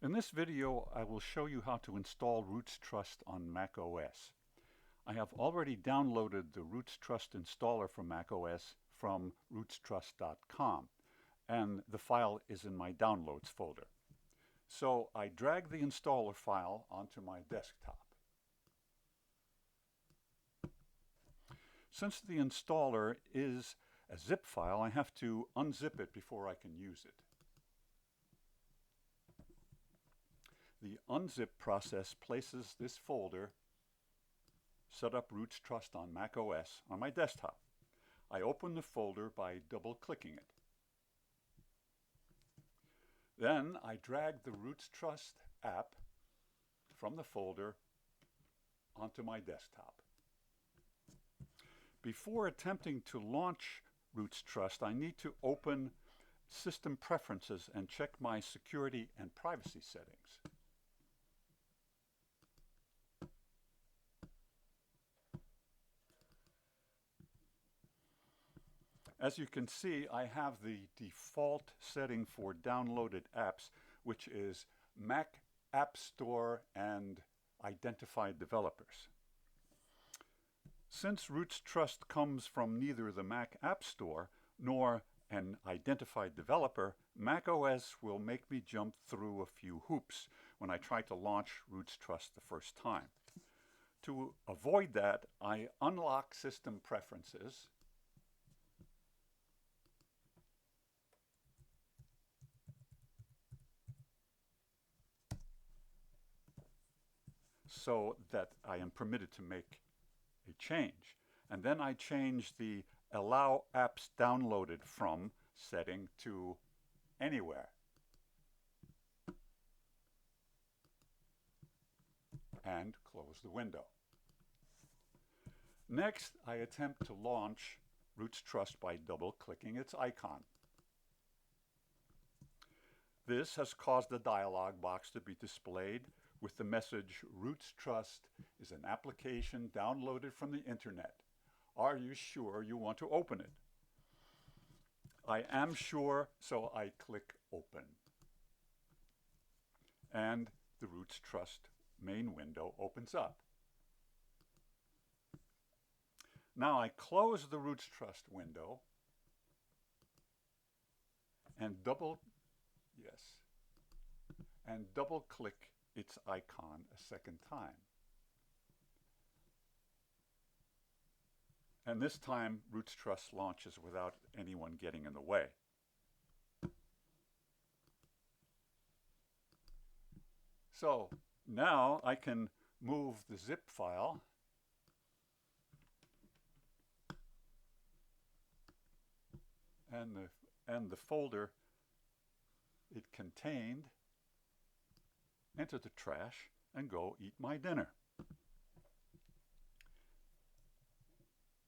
In this video, I will show you how to install rootsTrust on macOS. I have already downloaded the rootsTrust installer for macOS from rootstrust.com, and the file is in my Downloads folder. So I drag the installer file onto my desktop. Since the installer is a zip file, I have to unzip it before I can use it. The unzip process places this folder, Set Up rootsTrust on macOS, on my desktop. I open the folder by double-clicking it. Then I drag the rootsTrust app from the folder onto my desktop. Before attempting to launch rootsTrust, I need to open System Preferences and check my security and privacy settings. As you can see, I have the default setting for downloaded apps, which is Mac App Store and identified developers. Since rootsTrust comes from neither the Mac App Store nor an identified developer, macOS will make me jump through a few hoops when I try to launch rootsTrust the first time. To avoid that, I unlock System Preferences, so that I am permitted to make a change. And then I change the Allow Apps Downloaded From setting to Anywhere. And close the window. Next, I attempt to launch rootsTrust by double-clicking its icon. This has caused a dialog box to be displayed with the message, rootsTrust is an application downloaded from the internet. Are you sure you want to open it? I am sure, so I click Open. And the rootsTrust main window opens up. Now I close the rootsTrust window and double-click its icon a second time. And this time, rootsTrust launches without anyone getting in the way. So now I can move the zip file and the folder it contained into the trash and go eat my dinner.